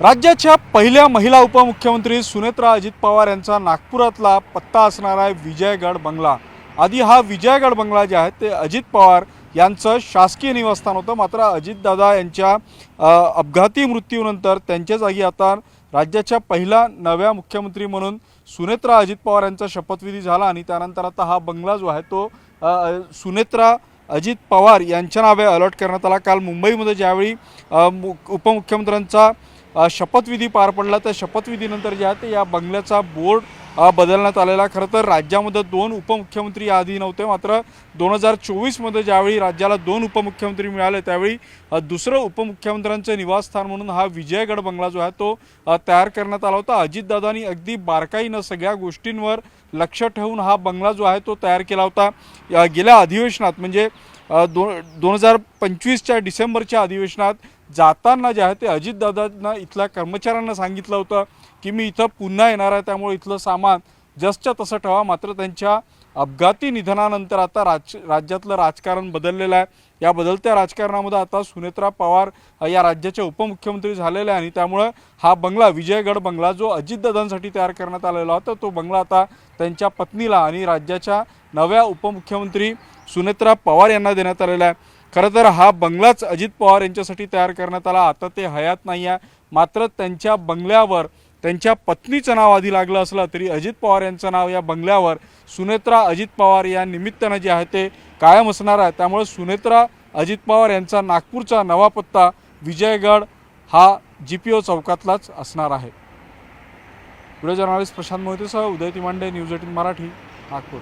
राज्याच्या पहिल्या महिला उपमुख्यमंत्री सुनेत्रा अजित पवार यांचा नागपुरातला पत्ता असणारा आहे विजयगड बंगला। आधी हा विजयगड बंगला जे आहे ते अजित पवार यांचं शासकीय निवासस्थान होतं। मात्र अजितदादा यांच्या अपघाती मृत्यूनंतर त्यांच्या जागी आता राज्याच्या पहिला नव्या मुख्यमंत्री म्हणून सुनेत्रा अजित पवार यांचा शपथविधी झाला आणि त्यानंतर आता हा बंगला जो आहे तो सुनेत्रा अजित पवार यांच्या नावे अलॉट करण्यात आला। काल मुंबईमध्ये ज्यावेळी उपमुख्यमंत्र्यांचा शपथविधी पार पडला त्या शपथविधीनंतर जे आहे ते या बंगल्याचा बोर्ड बदलण्यात आलेला। खरं तर राज्यामध्ये दोन उपमुख्यमंत्री आधी नव्हते, मात्र 2024 मध्ये ज्यावेळी राज्याला दोन उपमुख्यमंत्री मिळाले त्यावेळी दुसरं उपमुख्यमंत्र्यांचं निवासस्थान म्हणून हा विजयगड बंगला जो आहे तो तयार करण्यात आला होता। अजितदादांनी अगदी बारकाईनं सगळ्या गोष्टींवर लक्ष ठेवून हा बंगला जो आहे तो तयार केला होता। गेल्या अधिवेशनात म्हणजे 2025च्या डिसेंबरच्या अधिवेशनात जाताना जे आहे ते अजितदादांना इथल्या कर्मचाऱ्यांना सांगितलं होतं की मी इथं पुन्हा येणार आहे, त्यामुळे इथलं सामान जसच्या तसं ठेवा। मात्र त्यांच्या अपघाती निधनानंतर आता राज्यातलं राजकारण बदललेलं आहे। या बदलत्या राजकारणामध्ये आता सुनेत्रा पवार या राज्याच्या उपमुख्यमंत्री झालेले आहे आणि त्यामुळे हा बंगला विजयगड बंगला जो अजितदादांसाठी तयार करण्यात आलेला होता तो बंगला आता त्यांच्या पत्नीला आणि राज्याच्या नव्या उपमुख्यमंत्री सुनेत्रा पवार यांना देण्यात आलेला आहे। खरं तर हा बंगलाच अजित पवार यांच्यासाठी तयार करण्यात आला। आता ते हयात नाही आहे, मात्र त्यांच्या बंगल्यावर त्यांच्या पत्नीचं नाव आधी लागलं असलं तरी अजित पवार यांचं नाव या बंगल्यावर सुनेत्रा अजित पवार या निमित्तानं जे आहे ते कायम असणार आहे। त्यामुळे सुनेत्रा अजित पवार यांचा नागपूरचा नवा पत्ता विजयगड हा GPO चौकातलाच असणार आहे। व्हिडिओ जर्नलिस्ट प्रशांत मोहितेसह उदय तिमांडे, न्यूज 18 मराठी, नागपूर।